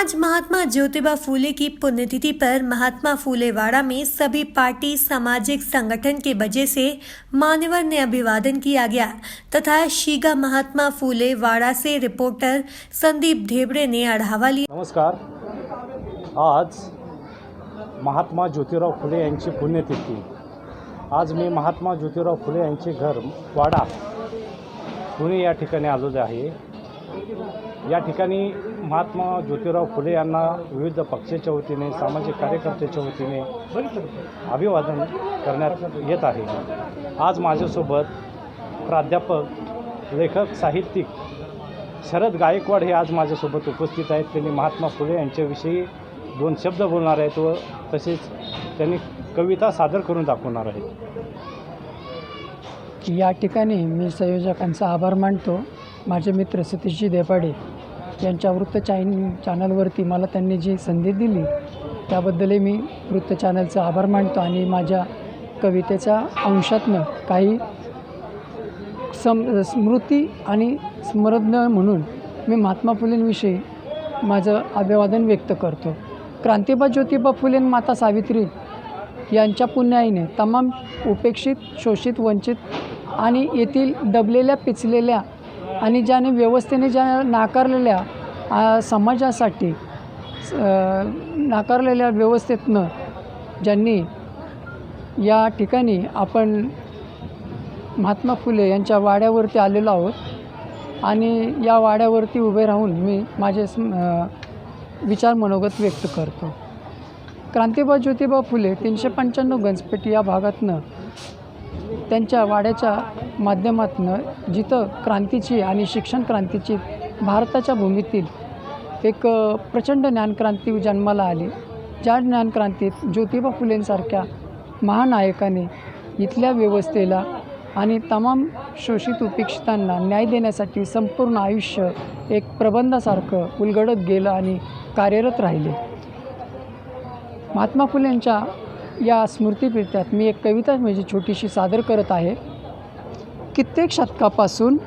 आज महात्मा ज्योतिबा फूले की पुण्यतिथि पर महात्मा फूले वाड़ा में सभी पार्टी सामाजिक संगठन के वजह से मान्यवर ने अभिवादन किया गया तथा शिगा महात्मा फूले वाड़ा से रिपोर्टर संदीप ढेबड़े ने आढावा लिया। नमस्कार। आज महात्मा ज्योतिराव फुले यांची पुण्यतिथी। आज मी महात्मा ज्योतिराव फुले यांचे घर वाडा पुणे या ठिकाणी आलेलो आहे। या ठिकाणी महात्मा ज्योतिराव फुले यांना विविध पक्षाच्या वतीने सामाजिक कार्यकर्त्याच्या वतीने अभिवादन करण्यात येत आहे। आज माझ्यासोबत प्राध्यापक लेखक साहित्यिक शरद गायकवाड हे आज माझ्यासोबत उपस्थित आहेत। त्यांनी महात्मा फुले यांच्याविषयी दोन शब्द बोलणार आहेत व तसेच त्यांनी कविता सादर करून दाखवणार आहेत। या ठिकाणी मी संयोजकांचा आभार मानतो। माझे मित्र सतीशजी देपाडे यांच्या वृत्त चॅनलवरती मला त्यांनी जी संधी दिली त्याबद्दलही मी वृत्त चॅनलचा आभार मानतो आणि माझ्या कवितेच्या अंशातनं काही स्मृती आणि स्मरण म्हणून मी महात्मा फुलेंविषयी माझं अभिवादन व्यक्त करतो। क्रांतिबा ज्योतिबा फुले माता सावित्री यांच्या पुण्याईने तमाम उपेक्षित, शोषित, वंचित आणि येथील दबलेल्या, पिचलेल्या आणि ज्याने व्यवस्थेने ज्या नाकारलेल्या समाजासाठी नाकारलेल्या व्यवस्थेतनं ज्यांनी या ठिकाणी आपण महात्मा फुले यांच्या वाड्यावरती आलेलो आहोत आणि या वाड्यावरती उभे राहून मी माझे विचार मनोगत व्यक्त करतो। क्रांतिबा ज्योतिबा फुले 395 गंजपेठ या भागातनं त्यांच्या वाड्याच्या माध्यमातून जिथं क्रांतीची आणि शिक्षण क्रांतीची भारताच्या भूमीतील एक प्रचंड ज्ञानक्रांती जन्माला आली। ज्या ज्ञानक्रांतीत ज्योतिबा फुलेंसारख्या महानायकाने इथल्या व्यवस्थेला आणि तमाम शोषित उपेक्षितांना न्याय देण्यासाठी संपूर्ण आयुष्य एक प्रबंधासारखं उलगडत गेलं आणि कार्यरत राहिले। महात्मा फुलेंच्या या स्मृतिप्रीत्यात मी एक कविता माझी छोटीशी सादर करत आहे। कित्येक शतकापासून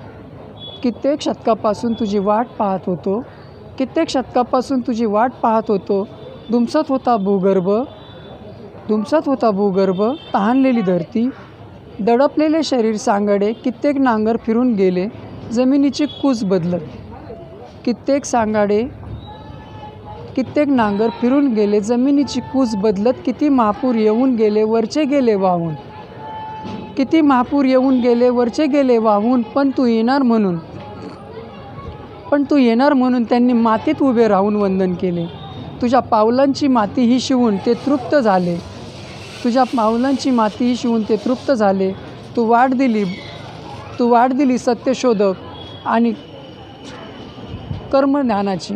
तुझी वाट पाहत होतो, कित्येक शतकापासून तुझी वाट पाहत होतो। दुमसत होता भूगर्भ, तहानलेली धरती, दडपलेले शरीर सांगाडे, कित्येक नांगर फिरून गेले जमिनीची कूच बदलत। कित्येक नांगर फिरून गेले जमिनीची कूच बदलत। किती महापूर येऊन गेले वरचे गेले वाहून, किती महापूर येऊन गेले वरचे गेले वाहून। पण तू येणार म्हणून त्यांनी मातीत उभे राहून वंदन केले। तुझ्या पावलांची माती ही शिवून ते तृप्त झाले, तुझ्या पावलांची माती ही शिवून ते तृप्त झाले। तू वाट दिली सत्यशोधक आणि कर्मज्ञानाची,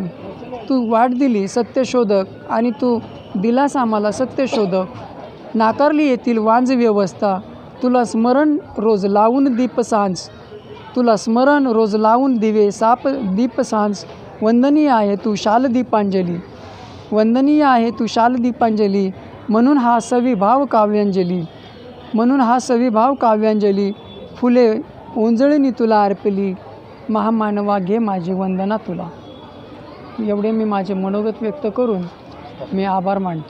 तू वाट दिली सत्यशोधक आणि तू दिलास आम्हाला सत्यशोधक। नाकारली येथील वांज व्यवस्था, तुला स्मरण रोज लावून दीपसांज, तुला स्मरण रोज लावून दिवे साप दीपसांज। वंदनीय आहे तू शाल दीपांजली, वंदनीय आहे तू शाल दीपांजली। म्हणून हा सविभाव काव्यांजली, फुले ओंजळीनी तुला अर्पली। महामानवा घे माझी वंदना तुला। एवढे मी माझे मनोगत व्यक्त करून मी आभार मानतो।